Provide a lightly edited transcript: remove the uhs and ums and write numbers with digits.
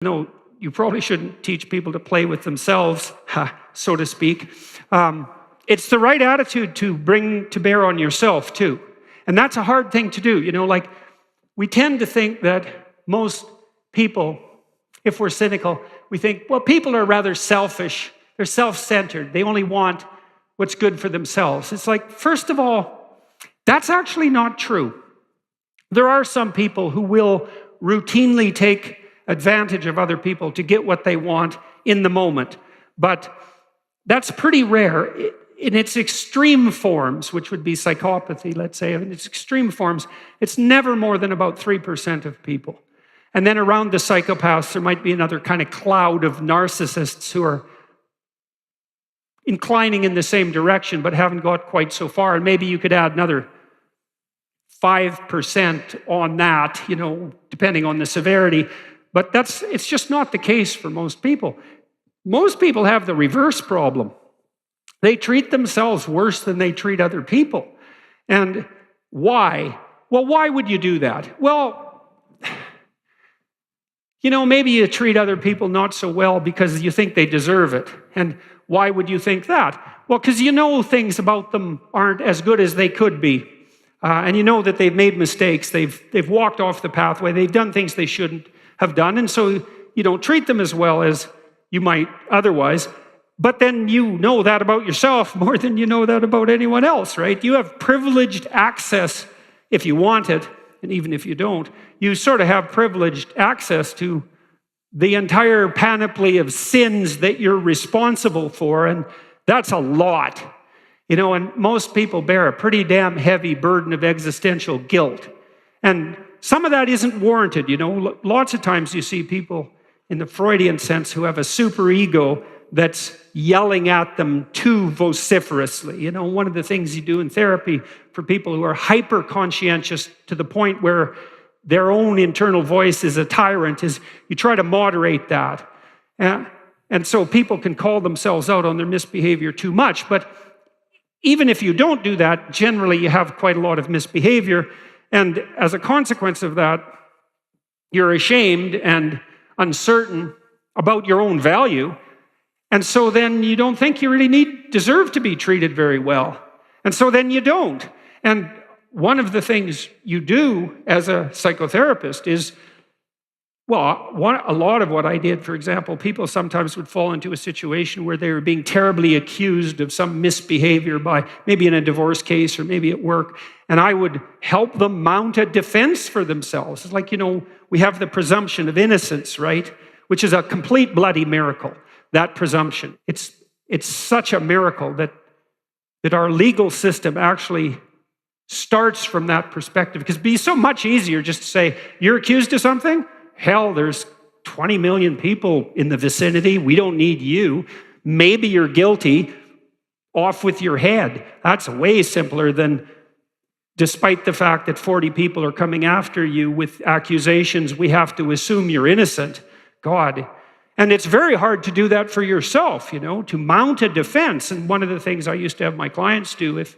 No, you probably shouldn't teach people to play with themselves, so to speak. It's the right attitude to bring to bear on yourself too. And that's a hard thing to do. Like we tend to think that most people, if we're cynical, we think, well, people are rather selfish. They're self-centered. They only want what's good for themselves. It's like, first of all, that's actually not true. There are some people who will routinely take advantage of other people to get what they want in the moment. But that's pretty rare. In its extreme forms, which would be psychopathy, let's say, in its extreme forms, it's never more than about 3% of people. And then around the psychopaths, there might be another kind of cloud of narcissists who are inclining in the same direction, but haven't got quite so far. And maybe you could add another 5% on that, depending on the severity. But it's just not the case for most people. Most people have the reverse problem. They treat themselves worse than they treat other people. And why? Well, why would you do that? Well, maybe you treat other people not so well because you think they deserve it. And why would you think that? Well, because things about them aren't as good as they could be. And that they've made mistakes. They've walked off the pathway. They've done things they shouldn't have done. And so you don't treat them as well as you might otherwise. But then you know that about yourself more than you know that about anyone else, right? You have privileged access if you want it, and even if you don't, you sort of have privileged access to the entire panoply of sins that you're responsible for, and that's a lot. And most people bear a pretty damn heavy burden of existential guilt. And some of that isn't warranted, Lots of times you see people in the Freudian sense who have a superego that's yelling at them too vociferously. One of the things you do in therapy for people who are hyper-conscientious to the point where their own internal voice is a tyrant is you try to moderate that. And so people can call themselves out on their misbehavior too much. But even if you don't do that, generally you have quite a lot of misbehavior. And as a consequence of that, you're ashamed and uncertain about your own value. And so then you don't think you really deserve to be treated very well. And so then you don't. And one of the things you do as a psychotherapist is, a lot of what I did, for example, people sometimes would fall into a situation where they were being terribly accused of some misbehavior by maybe in a divorce case or maybe at work, and I would help them mount a defense for themselves. It's like, we have the presumption of innocence, right? Which is a complete bloody miracle, that presumption. It's such a miracle that our legal system actually starts from that perspective, because it'd be so much easier just to say, you're accused of something? Hell, there's 20 million people in the vicinity. We don't need you. Maybe you're guilty. Off with your head. That's way simpler than, despite the fact that 40 people are coming after you with accusations, we have to assume you're innocent. God. And it's very hard to do that for yourself, to mount a defense. And one of the things I used to have my clients do, if